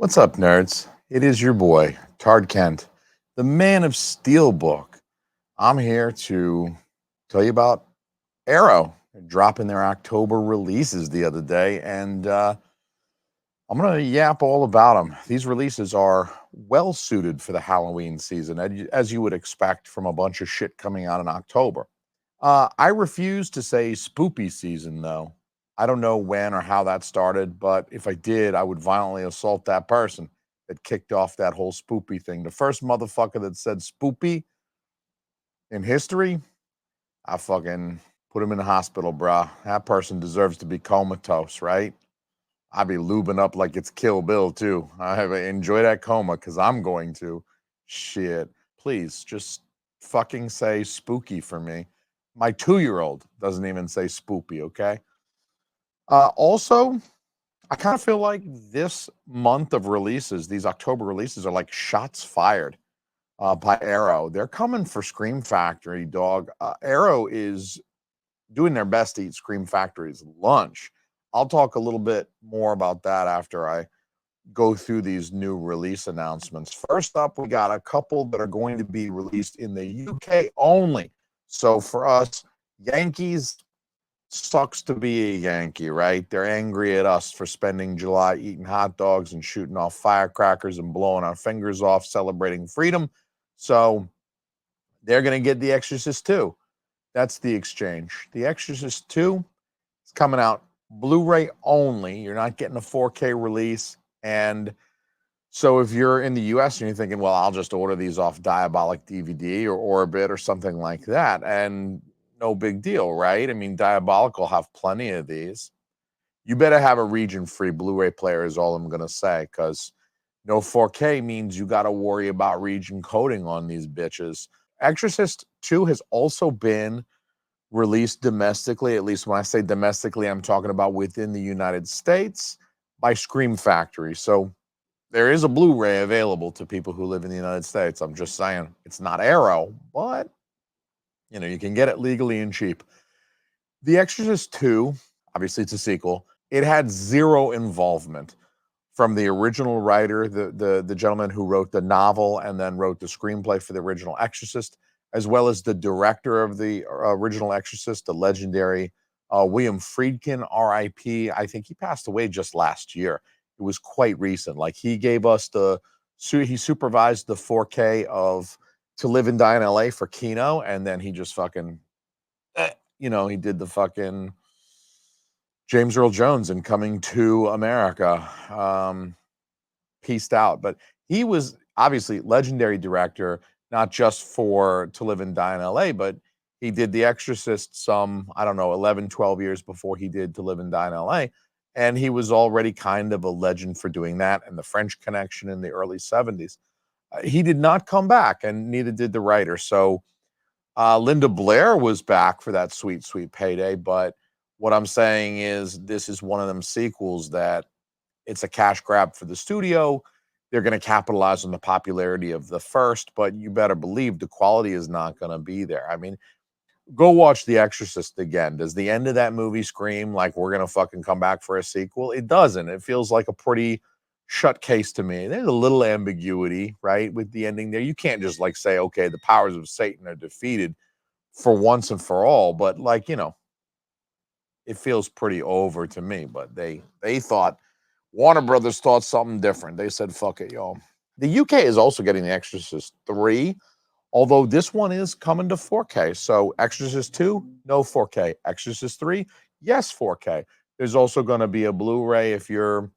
What's up, nerds? It is your boy, Tard Kent, the man of STEELBOOK. I'm here to tell you about Arrow. They're dropping their October releases the other day, and I'm going to yap all about them. These releases are well suited for the Halloween season, as you would expect from a bunch of shit coming out in October. I refuse to say spoopy season, though. I don't know when or how that started, but if I did, I would violently assault that person that kicked off that whole spoopy thing. The first motherfucker that said spoopy in history, I fucking put him in the hospital, bruh. That person deserves to be comatose, right? I'd be lubing up like it's Kill Bill, too. Enjoy that coma because I'm going to. Shit. Please just fucking say spooky for me. My 2-year-old doesn't even say spoopy, okay? Also, I kind of feel like this month of releases, these October releases, are like shots fired by Arrow. They're coming for Scream Factory, dog. Arrow is doing their best to eat Scream Factory's lunch. I'll talk a little bit more about that after I go through these new release announcements. First up, we got a couple that are going to be released in the UK only. So for us, Yankees, sucks to be a Yankee, right? They're angry at us for spending July eating hot dogs and shooting off firecrackers and blowing our fingers off, celebrating freedom. So they're going to get The Exorcist 2. That's the exchange. The Exorcist 2 is coming out Blu-ray only. You're not getting a 4K release. And so if you're in the US and you're thinking, well, I'll just order these off Diabolic DVD or Orbit or something like that, and no big deal, right? I mean, Diabolic will have plenty of these. You better have a region-free Blu-ray player is all I'm going to say, because no 4K means you got to worry about region coding on these bitches. Exorcist 2 has also been released domestically. At least when I say domestically, I'm talking about within the United States by Scream Factory. So there is a Blu-ray available to people who live in the United States. I'm just saying it's not Arrow, but you can get it legally and cheap. The Exorcist 2, obviously it's a sequel. It had zero involvement from the original writer, the gentleman who wrote the novel and then wrote the screenplay for the original Exorcist, as well as the director of the original Exorcist, the legendary William Friedkin, R.I.P. I think he passed away just last year. It was quite recent. Like he gave us he supervised the 4K of To Live and Die in L.A. for Kino, and then he just fucking, he did the fucking James Earl Jones in Coming to America. Pieced out, but he was obviously legendary director, not just for To Live and Die in LA, but he did The Exorcist some, I don't know, 11, 12 years before he did To Live and Die in LA. And he was already kind of a legend for doing that and the French Connection in the early 70s. He did not come back, and neither did the writer. So Linda Blair was back for that sweet, sweet payday. But what I'm saying is, this is one of them sequels that it's a cash grab for the studio. They're going to capitalize on the popularity of the first, but you better believe the quality is not going to be there. I mean, go watch The Exorcist again. Does the end of that movie scream like we're going to fucking come back for a sequel? It doesn't. It feels like a pretty shut case to me. There's a little ambiguity, right, with the ending there. You can't just like say, okay, the powers of Satan are defeated for once and for all, but like, it feels pretty over to me. But they thought, Warner Brothers thought something different. They said, fuck it, y'all. The UK is also getting The Exorcist 3, although this one is coming to 4K. So Exorcist 2, no 4K. Exorcist 3, yes, 4K. There's also going to be a Blu-ray if you're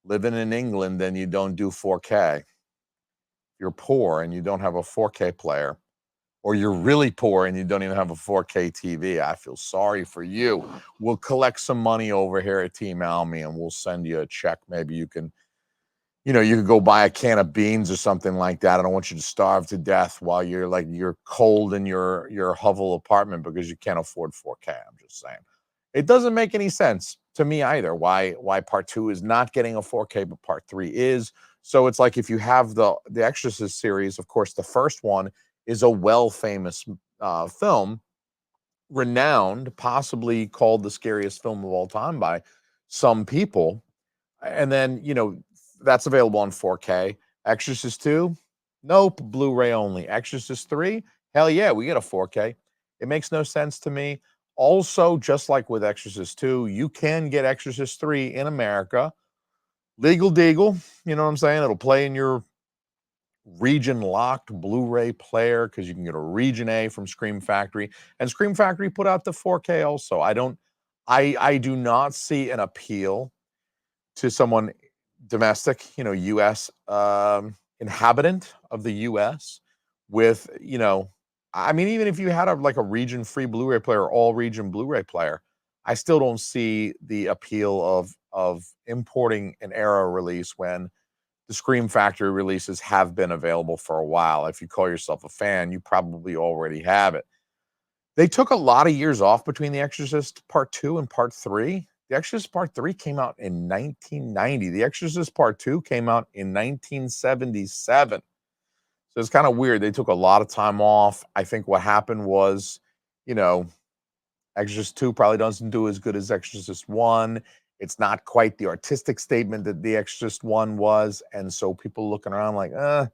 living in England and you don't do 4K. If you're poor and you don't have a 4K player, or you're really poor and you don't even have a 4K TV, I feel sorry for you. We'll collect some money over here at Team Almy and we'll send you a check. Maybe you can, you could go buy a can of beans or something like that. I don't want you to starve to death while you're cold in your hovel apartment because you can't afford 4K. I'm just saying. It doesn't make any sense to me either why part 2 is not getting a 4K, but part 3 is. So it's like if you have the Exorcist series, of course, the first one is a famous film, renowned, possibly called the scariest film of all time by some people. And then, That's available on 4K. Exorcist 2, nope, Blu-ray only. Exorcist 3, hell yeah, we get a 4K. It makes no sense to me. Also, just like with Exorcist 2, you can get Exorcist 3 in America. Legal deagle, you know what I'm saying? It'll play in your region locked Blu-ray player because you can get a region A from Scream Factory. And Scream Factory put out the 4K also. I do not see an appeal to someone domestic, US inhabitant of the US with, I mean, even if you had like a region free Blu-ray player, all region Blu-ray player, I still don't see the appeal of importing an Arrow release when the Scream Factory releases have been available for a while. If you call yourself a fan, you probably already have it. They took a lot of years off between The Exorcist Part 2 and Part 3. The Exorcist Part 3 came out in 1990. The Exorcist Part 2 came out in 1977. So it's kind of weird. They took a lot of time off. I think what happened was, you know, Exorcist 2 probably doesn't do as good as Exorcist 1. It's not quite the artistic statement that The Exorcist 1 was. And so people looking around like, I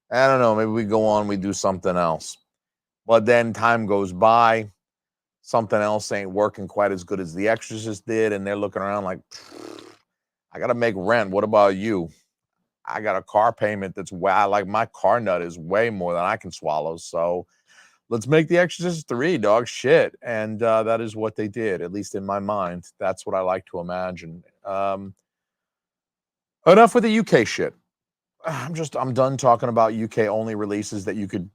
don't know, maybe we go on, we do something else. But then time goes by, something else ain't working quite as good as The Exorcist did, and they're looking around like, I gotta make rent. What about you? I got a car payment that's way, like my car nut is way more than I can swallow. So let's make The Exorcist 3, dog shit. And that is what they did, at least in my mind. That's what I like to imagine. Enough with the UK shit. I'm done talking about UK only releases that you could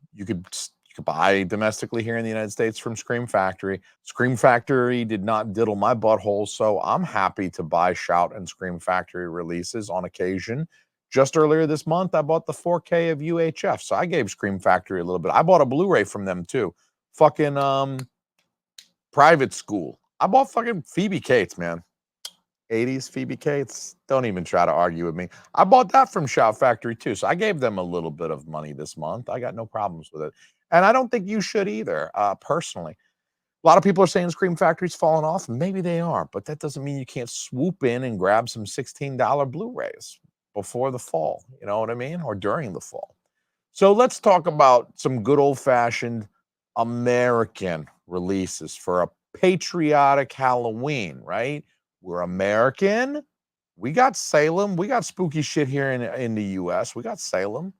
buy domestically here in the United States from Scream Factory. Scream Factory did not diddle my butthole, so I'm happy to buy Shout and Scream Factory releases on occasion. Just earlier this month, I bought the 4K of UHF, so I gave Scream Factory a little bit. I bought a Blu-ray from them too. Fucking Private School. I bought fucking Phoebe Cates, man. 80s Phoebe Cates. Don't even try to argue with me. I bought that from Shout Factory too. So I gave them a little bit of money this month. I got no problems with it. And I don't think you should either, personally. A lot of people are saying Scream Factory's falling off. Maybe they are, but that doesn't mean you can't swoop in and grab some $16 Blu-rays before the fall. You know what I mean? Or during the fall. So let's talk about some good old-fashioned American releases for a patriotic Halloween, right? We're American. We got Salem. We got spooky shit here in the US. We got Salem.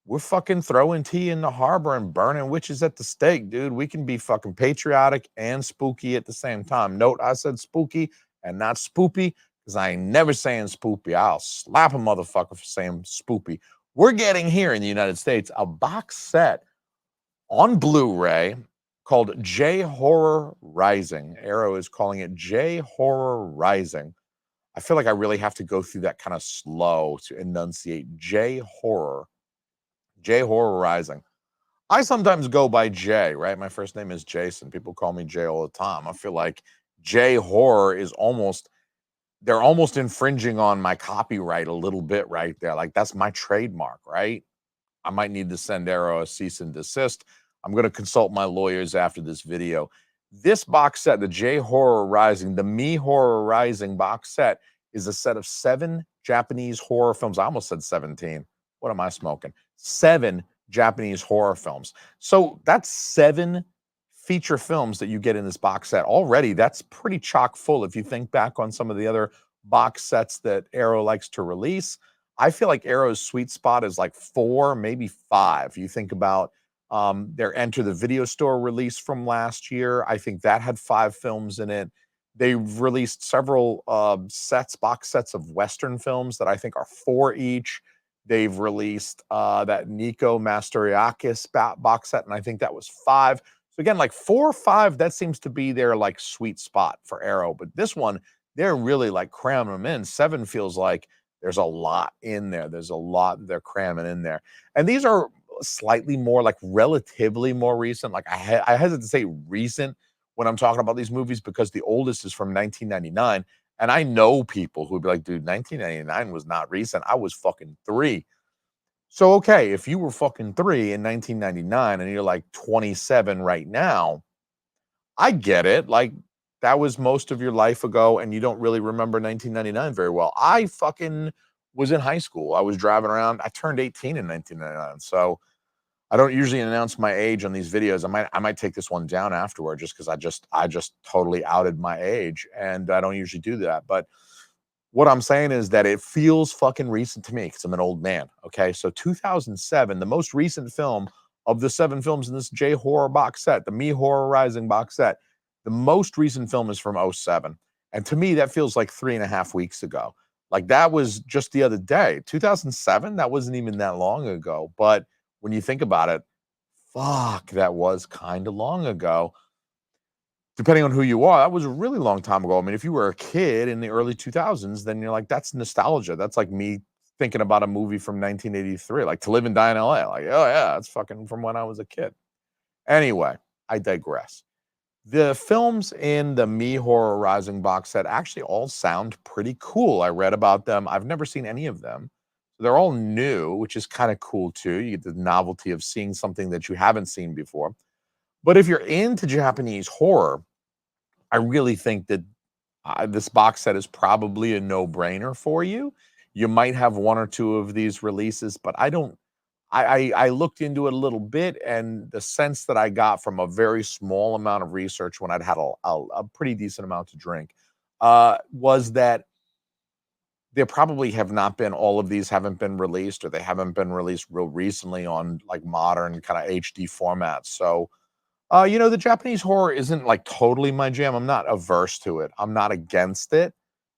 We're fucking throwing tea in the harbor and burning witches at the stake, dude. We can be fucking patriotic and spooky at the same time. Note, I said spooky and not spoopy because I ain't never saying spoopy. I'll slap a motherfucker for saying spoopy. We're getting here in the United States a box set on Blu-ray called J Horror Rising. Arrow is calling it J Horror Rising. I feel like I really have to go through that kind of slow to enunciate J Horror Rising. I sometimes go by Jay, right? My first name is Jason. People call me Jay all the time. I feel like J Horror is they're almost infringing on my copyright a little bit right there. Like that's my trademark, right? I might need to send Arrow a cease and desist. I'm going to consult my lawyers after this video. This box set, the J Horror Rising, the Me Horror Rising box set, is a set of 7 Japanese horror films. I almost said 17. What am I smoking? 7 Japanese horror films. So that's 7 feature films that you get in this box set. Already, that's pretty chock full if you think back on some of the other box sets that Arrow likes to release. I feel like Arrow's sweet spot is like 4, maybe 5. You think about their Enter the Video Store release from last year. I think that had 5 films in it. They've released several box sets of Western films that I think are 4 each. They've released that Nico Mastoriakis box set, and I think that was 5. So again, like 4 or 5, that seems to be their like sweet spot for Arrow. But this one, they're really like cramming them in. 7 feels like there's a lot in there. There's a lot they're cramming in there. And these are slightly more like relatively more recent. Like I hesitate to say recent when I'm talking about these movies because the oldest is from 1999. And I know people who'd be like, dude, 1999 was not recent. I was fucking 3. So, okay, if you were fucking 3 in 1999 and you're like 27 right now, I get it. Like, that was most of your life ago and you don't really remember 1999 very well. I fucking was in high school. I was driving around. I turned 18 in 1999. So I don't usually announce my age on these videos. I might take this one down afterward just because I just totally outed my age, and I don't usually do that. But what I'm saying is that it feels fucking recent to me because I'm an old man. Okay, so 2007, the most recent film of the 7 films in this J horror box set, the Me Horror Rising box set, the most recent film is from '07, and to me that feels like 3.5 weeks ago. Like that was just the other day. 2007, that wasn't even that long ago. But when you think about it, fuck, that was kind of long ago. Depending on who you are, that was a really long time ago. I mean, if you were a kid in the early 2000s, then you're like, that's nostalgia. That's like me thinking about a movie from 1983, like To Live and Die in LA. Like, oh yeah, that's fucking from when I was a kid. Anyway, I digress. The films in the Me Horror Rising box set actually all sound pretty cool. I read about them. I've never seen any of them. They're all new, which is kind of cool too. You get the novelty of seeing something that you haven't seen before. But if you're into Japanese horror, I really think that this box set is probably a no-brainer for you. You might have one or two of these releases, but I don't. I looked into it a little bit, and the sense that I got from a very small amount of research when I'd had a pretty decent amount to drink was that there probably have not been all of these haven't been released, or they haven't been released real recently on like modern kind of HD formats. So the Japanese horror isn't like totally my jam. I'm not averse to it. I'm not against it,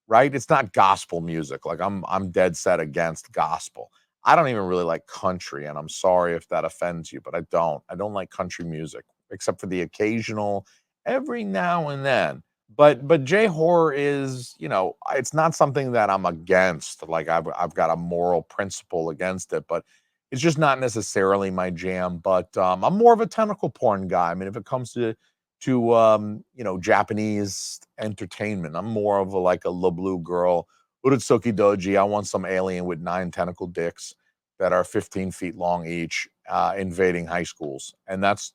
right? It's not gospel music. Like I'm dead set against gospel. I don't even really like country, and I'm sorry if that offends you, but I don't. I don't like country music except for the occasional every now and then. But J horror is, it's not something that I'm against. Like I've got a moral principle against it, but it's just not necessarily my jam. But I'm more of a tentacle porn guy. I mean, if it comes to Japanese entertainment, I'm more of a La Blue Girl, Urutsuki Doji. I want some alien with 9 tentacle dicks that are 15 feet long each, invading high schools, and that's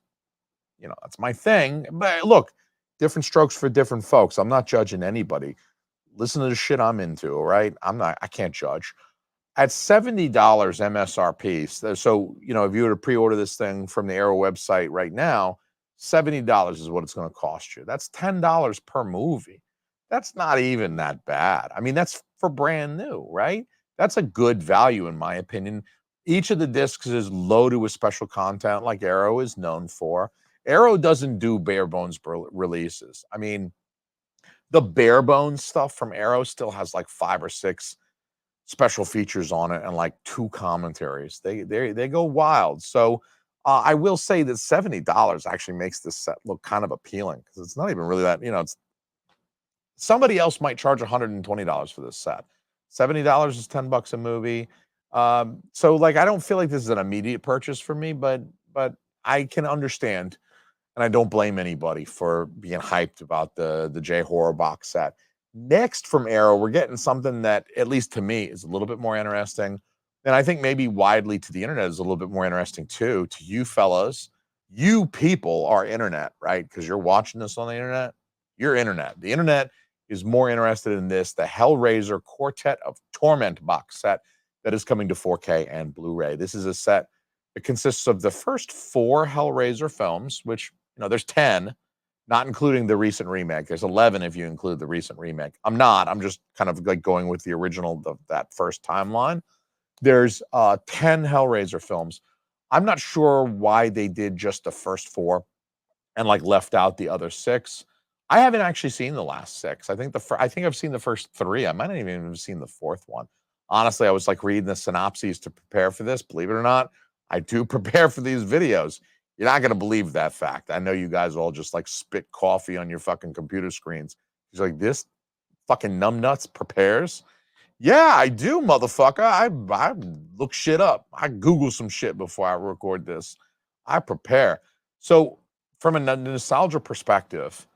my thing. But look, different strokes for different folks. I'm not judging anybody. Listen to the shit I'm into, all right? I can't judge. At $70 MSRP, so if you were to pre-order this thing from the Arrow website right now, $70 is what it's going to cost you. That's $10 per movie. That's not even that bad. I mean, that's for brand new, right? That's a good value in my opinion. Each of the discs is loaded with special content like Arrow is known for. Arrow doesn't do bare bones releases. I mean, the bare bones stuff from Arrow still has like 5 or 6 special features on it and like 2 commentaries. They go wild. So I will say that $70 actually makes this set look kind of appealing because it's not even really that. It's somebody else might charge $120 for this set. $70 is $10 a movie. So like I don't feel like this is an immediate purchase for me, but I can understand, and I don't blame anybody for being hyped about the J horror box set. Next from Arrow, we're getting something that, at least to me, is a little bit more interesting. And I think maybe widely to the internet is a little bit more interesting too. To you fellas, you people are internet, right? Because you're watching this on the internet. You're internet. The internet is more interested in this, the Hellraiser Quartet of Torment box set that is coming to 4K and Blu-ray. This is a set that consists of the first 4 Hellraiser films, which, there's 10, not including the recent remake. There's 11 if you include the recent remake. I'm just kind of like going with the original, that first timeline. There's 10 Hellraiser films. I'm not sure why they did just the first 4 and like left out the other 6. I haven't actually seen the last 6. I think I've seen the first 3. I might not even have seen the 4th one. Honestly, I was like reading the synopses to prepare for this. Believe it or not, I do prepare for these videos. You're not gonna believe that fact. I know you guys all just like spit coffee on your fucking computer screens. He's like, this fucking numbnuts prepares. Yeah, I do, motherfucker. I look shit up. I Google some shit before I record this. I prepare. So, from a nostalgia perspective,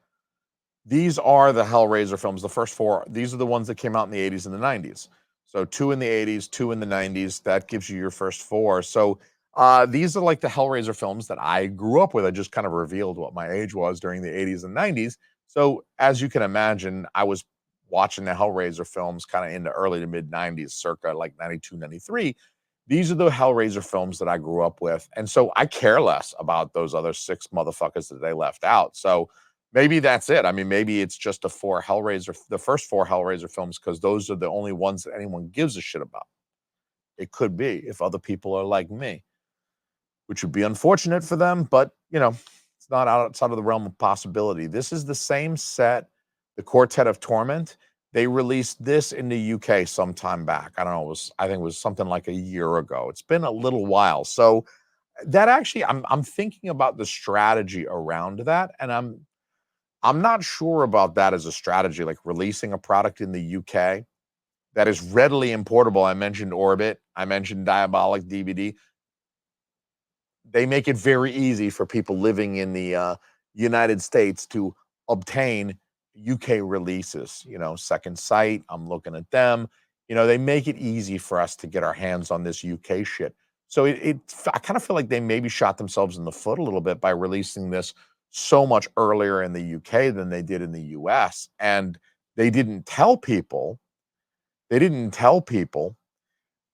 these are the Hellraiser films. The first 4. These are the ones that came out in the '80s and the '90s. So 2 in the '80s, 2 in the '90s. That gives you your first 4. So these are like the Hellraiser films that I grew up with. I just kind of revealed what my age was during the '80s and '90s. So as you can imagine, I was watching the Hellraiser films kind of in the early to mid 90s, circa like 92, 93. These are the Hellraiser films that I grew up with. And so I care less about those other six motherfuckers that they left out. So maybe that's it. I mean, maybe it's just the first four Hellraiser films, because those are the only ones that anyone gives a shit about. It could be if other people are like me, which would be unfortunate for them, but it's not outside of the realm of possibility. This is the same set, the Quartet of Torment. They released this in the UK sometime back. I don't know, I think it was something like a year ago. It's been a little while. So that actually, I'm thinking about the strategy around that, and I'm not sure about that as a strategy, like releasing a product in the UK that is readily importable. I mentioned Orbit, I mentioned Diabolic DVD. They make it very easy for people living in the United States to obtain UK releases. Second Sight, I'm looking at them. They make it easy for us to get our hands on this UK shit. So I kind of feel like they maybe shot themselves in the foot a little bit by releasing this so much earlier in the UK than they did in the US. And they didn't tell people, they didn't tell people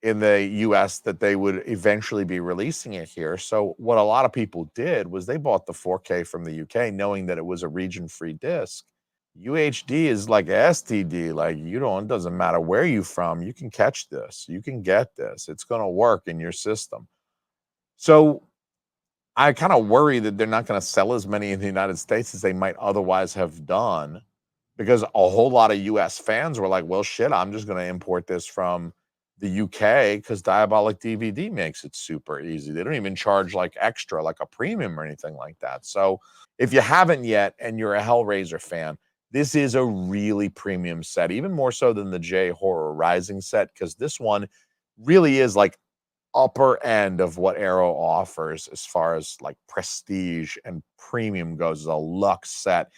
in the US that they would eventually be releasing it here. So what a lot of people did was they bought the 4K from the UK knowing that it was a region-free disc. UHD is like STD, like it doesn't matter where you're from, you can catch this, you can get this, it's going to work in your system. So I kind of worry that they're not going to sell as many in the United States as they might otherwise have done, because a whole lot of US fans were like, well, shit, I'm just going to import this from the UK because Diabolic DVD makes it super easy. They don't even charge like extra, like a premium or anything like that. So if you haven't yet and you're a Hellraiser fan, this is a really premium set, even more so than the J Horror Rising set, because this one really is like upper end of what Arrow offers as far as like prestige and premium goes. As a luxe set,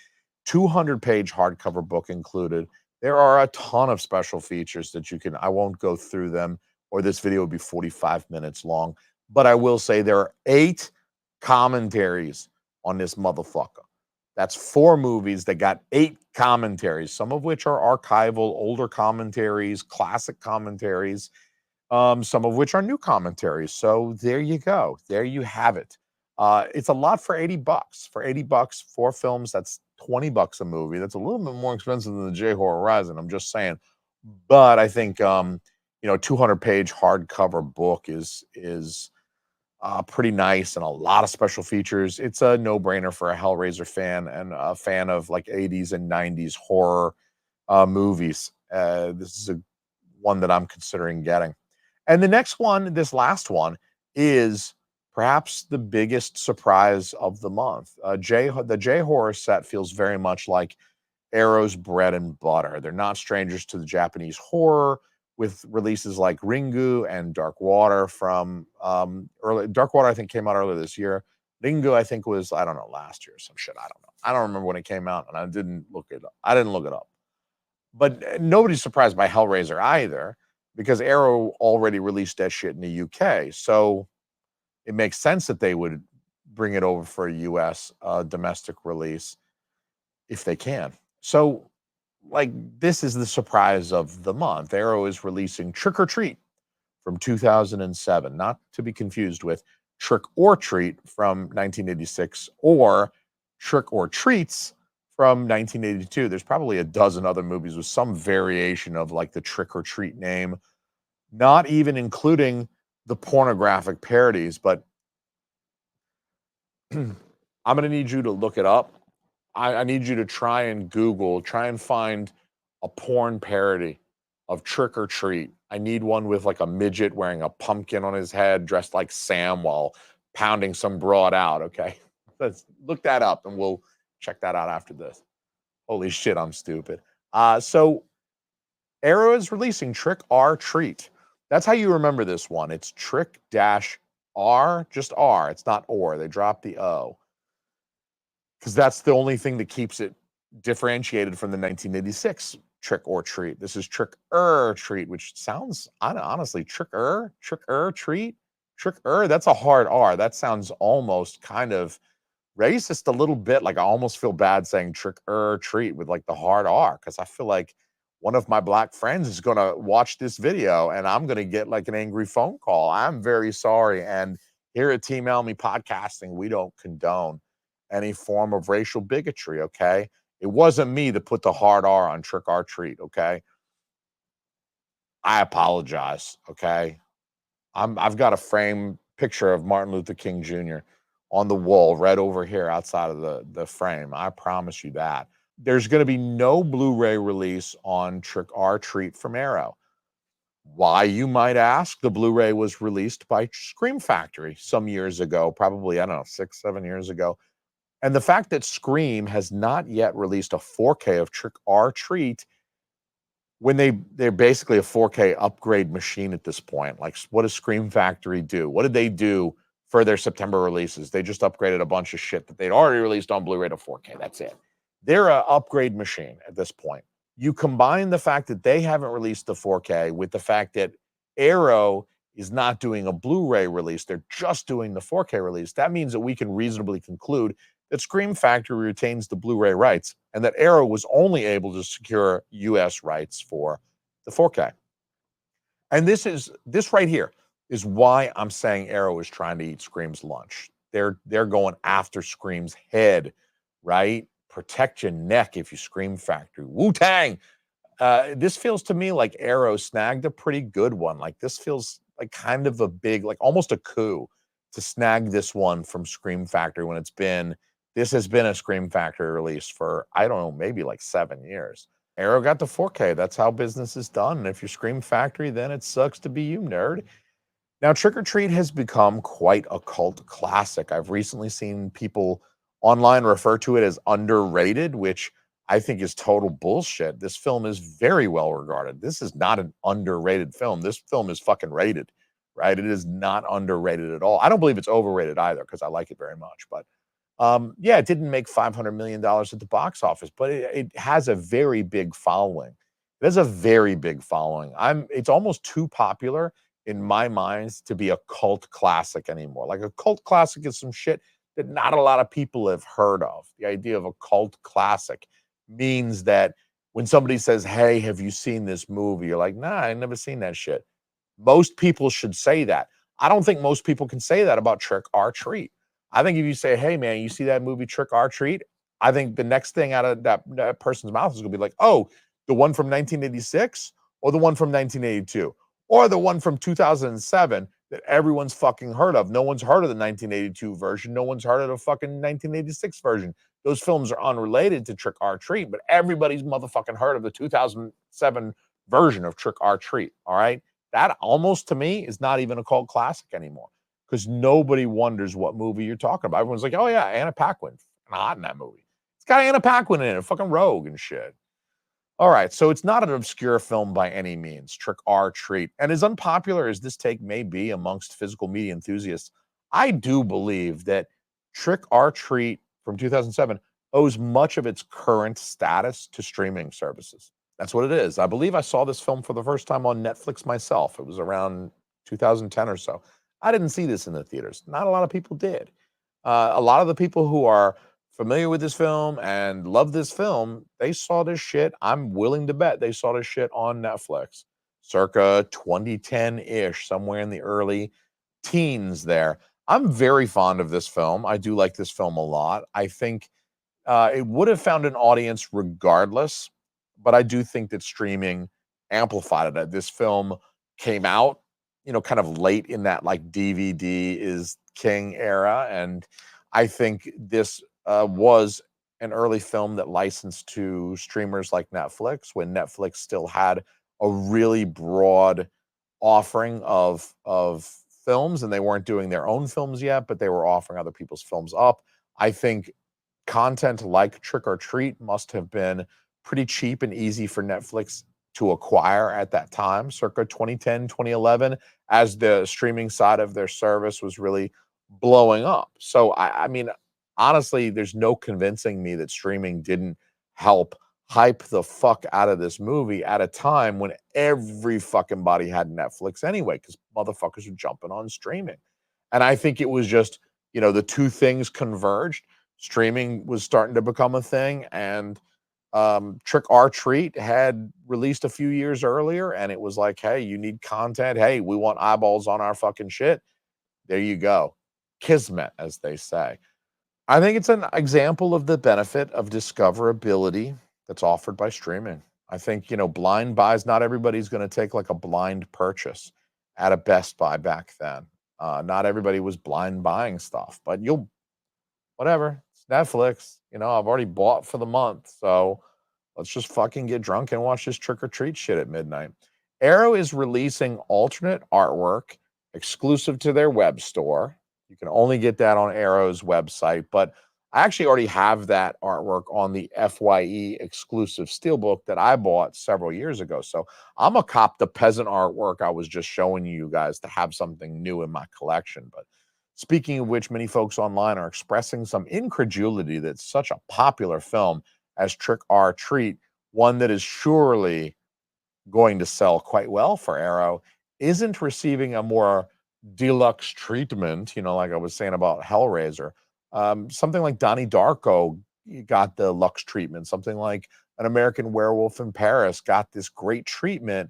200-page hardcover book included. There are a ton of special features that I won't go through them, or this video would be 45 minutes long, but I will say there are 8 commentaries on this motherfucker. That's 4 movies that got 8 commentaries, some of which are archival, older commentaries, classic commentaries, some of which are new commentaries. So there you go. There you have it. It's a lot for $80. For $80, 4 films, that's $20 a movie. That's a little bit more expensive than the J Horror Horizon, I'm just saying. But I think 200-page hardcover book is pretty nice, and a lot of special features. It's a no-brainer for a Hellraiser fan and a fan of like 80s and 90s horror movies. This is one that I'm considering getting. And the next one, this last one, is perhaps the biggest surprise of the month. The J Horror set feels very much like Arrow's bread and butter. They're not strangers to the Japanese horror, with releases like Ringu and Dark Water from early. Dark Water, I think, came out earlier this year. Ringu, I think, was, I don't know, last year or some shit. I don't know. I don't remember when it came out, and I didn't look it up. But nobody's surprised by Hellraiser either, because Arrow already released that shit in the UK. So it makes sense that they would bring it over for a US domestic release if they can. So, like, this is the surprise of the month. Arrow is releasing Trick or Treat from 2007, not to be confused with Trick or Treat from 1986 or Trick or Treats from 1982. There's probably a dozen other movies with some variation of like the Trick or Treat name, not even including the pornographic parodies. But I'm going to need you to look it up. I need you to try and find a porn parody of Trick or Treat. I need one with like a midget wearing a pumpkin on his head, dressed like Sam while pounding some broad out. Okay, let's look that up and we'll check that out after this. Holy shit, I'm stupid. So Arrow is releasing Trick or Treat. That's how you remember this one. It's Trick dash R, just R. It's not or. They dropped the O, because that's the only thing that keeps it differentiated from the 1986 Trick or Treat. This is Trick or Treat, which sounds, honestly, Trick or Treat. Trick or, that's a hard R. That sounds almost kind of racist a little bit. Like, I almost feel bad saying Trick or Treat with like the hard R, because I feel like one of my black friends is going to watch this video and I'm going to get like an angry phone call. I'm very sorry. And here at Team Elmy Podcasting, we don't condone any form of racial bigotry, okay? It wasn't me that put the hard R on Trick or Treat, okay? I apologize, okay? I've got a frame picture of Martin Luther King Jr. on the wall right over here outside of the frame. I promise you that. There's going to be no Blu-ray release on Trick or Treat from Arrow. Why, you might ask? The Blu-ray was released by Scream Factory some years ago, probably, I don't know, 6, 7 years ago. And the fact that Scream has not yet released a 4K of Trick or Treat, when they're basically a 4K upgrade machine at this point. Like, what does Scream Factory do? What did they do for their September releases? They just upgraded a bunch of shit that they'd already released on Blu-ray to 4K. That's it. They're an upgrade machine at this point. You combine the fact that they haven't released the 4K with the fact that Arrow is not doing a Blu-ray release, they're just doing the 4K release. That means that we can reasonably conclude that Scream Factory retains the Blu-ray rights and that Arrow was only able to secure US rights for the 4K. And this right here is why I'm saying Arrow is trying to eat Scream's lunch. They're going after Scream's head, right? Protect your neck if you Scream Factory. Wu-Tang. This feels to me like Arrow snagged a pretty good one. Like, this feels like kind of a big, like almost a coup to snag this one from Scream Factory when this has been a Scream Factory release for, I don't know, maybe like 7 years. Arrow got the 4K. That's how business is done. And if you're Scream Factory, then it sucks to be you, nerd. Now, Trick or Treat has become quite a cult classic. I've recently seen people online refer to it as underrated, which I think is total bullshit. This film is very well regarded. This is not an underrated film. This film is fucking rated, right? It is not underrated at all. I don't believe it's overrated either because I like it very much. But yeah, it didn't make $500 million at the box office, but it has a very big following. It has a very big following. It's almost too popular in my mind to be a cult classic anymore. Like, a cult classic is some shit that not a lot of people have heard of. The idea of a cult classic means that when somebody says, "Hey, have you seen this movie?" You're like, "Nah, I never seen that shit." Most people should say that. I don't think most people can say that about Trick or Treat. I think if you say, "Hey, man, you see that movie Trick or Treat?" I think the next thing out of that person's mouth is going to be like, "Oh, the one from 1986 or the one from 1982 or the one from 2007 that everyone's fucking heard of." No one's heard of the 1982 version. No one's heard of the fucking 1986 version. Those films are unrelated to Trick or Treat, but everybody's motherfucking heard of the 2007 version of Trick or Treat. All right. That almost to me is not even a cult classic anymore because nobody wonders what movie you're talking about. Everyone's like, "Oh yeah, Anna Paquin, hot in that movie. It's got Anna Paquin in it, fucking Rogue and shit." All right, so it's not an obscure film by any means, Trick or Treat. And as unpopular as this take may be amongst physical media enthusiasts, I do believe that Trick or Treat from 2007 owes much of its current status to streaming services. That's what it is. I believe I saw this film for the first time on Netflix myself. It was around 2010 or so. I didn't see this in the theaters. Not a lot of people did. A lot of the people who are familiar with this film and love this film, they saw this shit. I'm willing to bet they saw this shit on Netflix circa 2010-ish, somewhere in the early teens there. I'm very fond of this film. I do like this film a lot. I think it would have found an audience regardless, but I do think that streaming amplified it. This film came out, kind of late in that like DVD is king era, and I think this was an early film that licensed to streamers like Netflix when Netflix still had a really broad offering of films, and they weren't doing their own films yet, but they were offering other people's films up. I think content like Trick or Treat must have been pretty cheap and easy for Netflix to acquire at that time, circa 2010, 2011, as the streaming side of their service was really blowing up. So, I mean, honestly, there's no convincing me that streaming didn't help hype the fuck out of this movie at a time when every fucking body had Netflix anyway, because motherfuckers were jumping on streaming. And I think it was just, the two things converged. Streaming was starting to become a thing, and Trick or Treat had released a few years earlier, and it was like, hey, you need content. Hey, we want eyeballs on our fucking shit. There you go. Kismet, as they say. I think it's an example of the benefit of discoverability that's offered by streaming. I think, blind buys, not everybody's going to take like a blind purchase at a Best Buy back then. Not everybody was blind buying stuff, but whatever. It's Netflix. I've already bought for the month. So let's just fucking get drunk and watch this trick or treat shit at midnight. Arrow is releasing alternate artwork exclusive to their web store. You can only get that on Arrow's website, but I actually already have that artwork on the FYE exclusive steelbook that I bought several years ago. So I'm a cop the peasant artwork I was just showing you guys to have something new in my collection. But speaking of which, many folks online are expressing some incredulity that such a popular film as Trick or Treat, one that is surely going to sell quite well for Arrow, isn't receiving a more deluxe treatment, like I was saying about Hellraiser. Something like Donnie Darko got the luxe treatment. Something like An American Werewolf in Paris got this great treatment.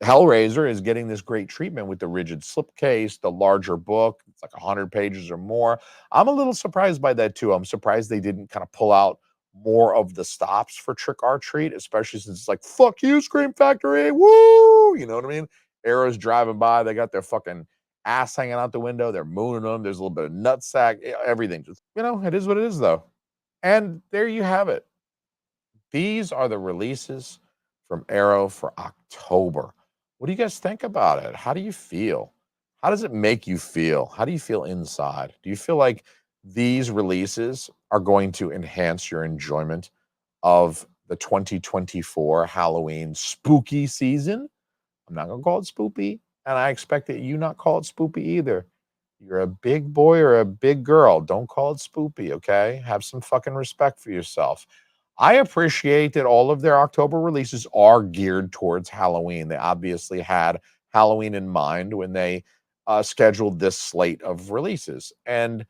Hellraiser is getting this great treatment with the rigid slipcase, the larger book. It's like 100 pages or more. I'm a little surprised by that too. I'm surprised they didn't kind of pull out more of the stops for Trick or Treat, especially since it's like, fuck you, Scream Factory. Woo! You know what I mean? Arrow's driving by. They got their fucking ass hanging out the window. They're mooning them. There's a little bit of nutsack, everything. Just, it is what it is, though. And there you have it. These are the releases from Arrow for October. What do you guys think about it? How do you feel? How does it make you feel? How do you feel inside? Do you feel like these releases are going to enhance your enjoyment of the 2024 Halloween spooky season? I'm not going to call it spoopy, and I expect that you not call it spoopy either. You're a big boy or a big girl. Don't call it spoopy, okay? Have some fucking respect for yourself. I appreciate that all of their October releases are geared towards Halloween. They obviously had Halloween in mind when they scheduled this slate of releases. And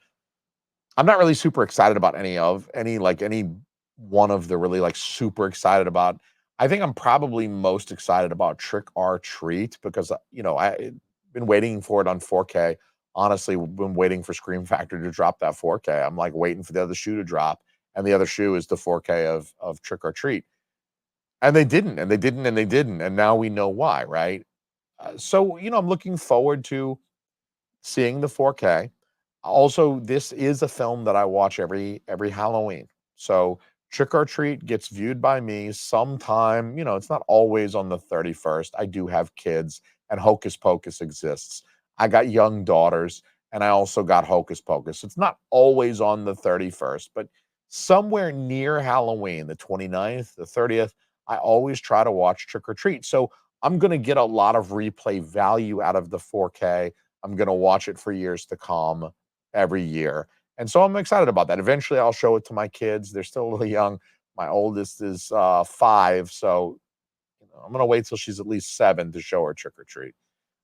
I'm not really super excited about any one of the really like super excited about. I think I'm probably most excited about Trick or Treat because I've been waiting for it on 4K. Honestly, been waiting for Scream Factory to drop that 4K. I'm like waiting for the other shoe to drop, and the other shoe is the 4K of Trick or Treat. And they didn't, and they didn't, and they didn't, and now we know why, right? So I'm looking forward to seeing the 4K. Also, this is a film that I watch every Halloween. So Trick or Treat gets viewed by me sometime, it's not always on the 31st. I do have kids and Hocus Pocus exists. I got young daughters and I also got Hocus Pocus. It's not always on the 31st, but somewhere near Halloween, the 29th, the 30th, I always try to watch Trick or Treat. So I'm going to get a lot of replay value out of the 4K. I'm going to watch it for years to come every year. And so I'm excited about that. Eventually, I'll show it to my kids. They're still really young. My oldest is 5, so I'm gonna wait till she's at least 7 to show her Trick or Treat,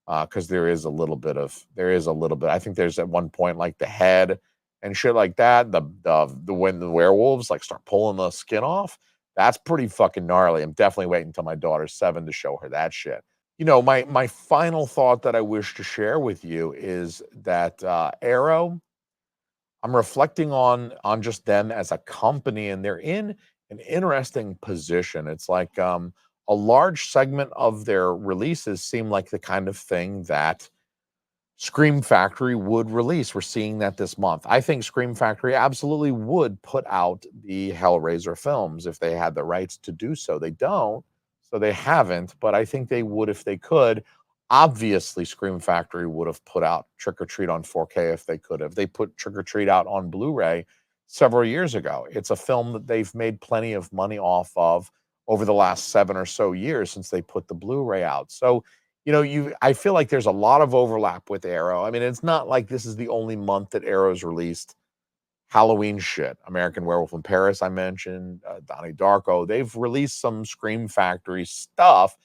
because there is a little bit. I think there's at one point like the head and shit like that. The when the werewolves like start pulling the skin off, that's pretty fucking gnarly. I'm definitely waiting until my daughter's 7 to show her that shit. My final thought that I wish to share with you is that Arrow, I'm reflecting on just them as a company, and they're in an interesting position. It's like a large segment of their releases seem like the kind of thing that Scream Factory would release. We're seeing that this month. I think Scream Factory absolutely would put out the Hellraiser films if they had the rights to do so. They don't, so they haven't, but I think they would if they could. Obviously, Scream Factory would have put out Trick or Treat on 4K if they could have. They put Trick or Treat out on Blu-ray several years ago. It's a film that they've made plenty of money off of over the last 7 or so years since they put the Blu-ray out. So I feel like there's a lot of overlap with Arrow. I mean, it's not like this is the only month that Arrow's released Halloween shit. American Werewolf in Paris, I mentioned, Donnie Darko. They've released some Scream Factory stuff.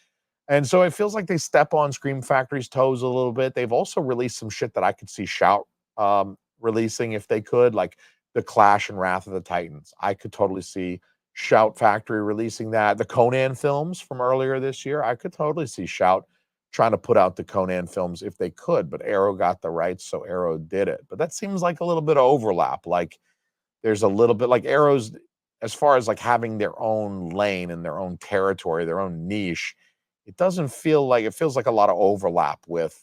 And so it feels like they step on Scream Factory's toes a little bit. They've also released some shit that I could see Shout releasing if they could, like The Clash and Wrath of the Titans. I could totally see Shout Factory releasing that. The Conan films from earlier this year, I could totally see Shout trying to put out the Conan films if they could, but Arrow got the rights, so Arrow did it. But that seems like a little bit of overlap. Like there's a little bit like Arrow's as far as like having their own lane and their own territory, their own niche. It doesn't feel like it feels like a lot of overlap with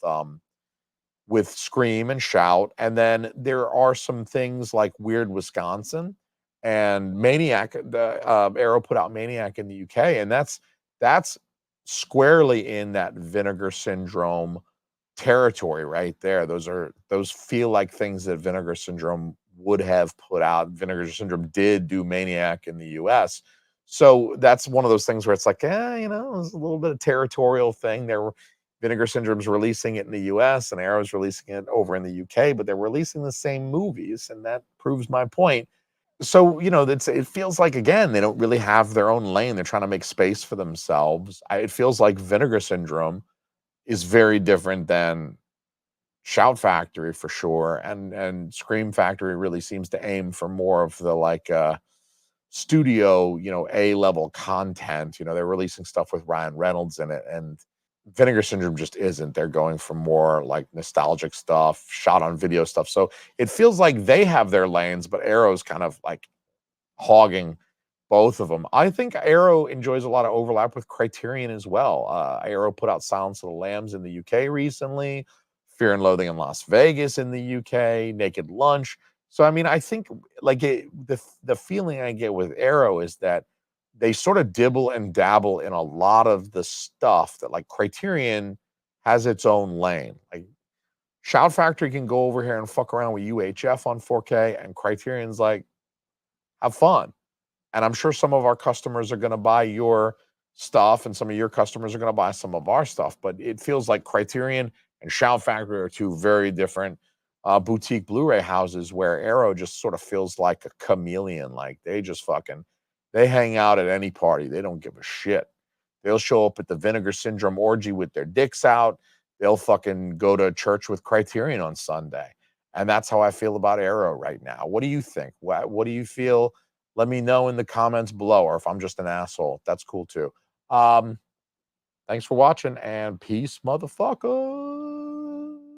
Scream and Shout. And then there are some things like Weird Wisconsin and Maniac. The Arrow put out Maniac in the UK, and that's squarely in that Vinegar Syndrome territory right there. Those feel like things that Vinegar Syndrome would have put out. Vinegar Syndrome did do Maniac in the US. So that's one of those things where it's like, there's a little bit of territorial thing. Vinegar Syndrome's releasing it in the US and Arrow's releasing it over in the UK, but they're releasing the same movies, and that proves my point. So, it feels like again, they don't really have their own lane. They're trying to make space for themselves. It feels like Vinegar Syndrome is very different than Shout Factory for sure, and Scream Factory really seems to aim for more of the like studio, A-level content. They're releasing stuff with Ryan Reynolds in it, and Vinegar Syndrome just isn't. They're going for more like nostalgic stuff, shot on video stuff. So it feels like they have their lanes, but Arrow's kind of like hogging both of them. I think Arrow enjoys a lot of overlap with Criterion as well. Arrow put out Silence of the Lambs in the UK recently, Fear and Loathing in Las Vegas in the UK, Naked Lunch. So I mean, I think like the feeling I get with Arrow is that they sort of dibble and dabble in a lot of the stuff that like Criterion has its own lane. Like Shout Factory can go over here and fuck around with UHF on 4K, and Criterion's like, have fun. And I'm sure some of our customers are going to buy your stuff, and some of your customers are going to buy some of our stuff. But it feels like Criterion and Shout Factory are two very different boutique Blu-ray houses, where Arrow just sort of feels like a chameleon. Like they hang out at any party. They don't give a shit. They'll show up at the Vinegar Syndrome orgy with their dicks out. They'll fucking go to church with Criterion on Sunday. And that's how I feel about Arrow right now. What do you think? What do you feel? Let me know in the comments below, or if I'm just an asshole, that's cool too. Thanks for watching, and peace, motherfucker.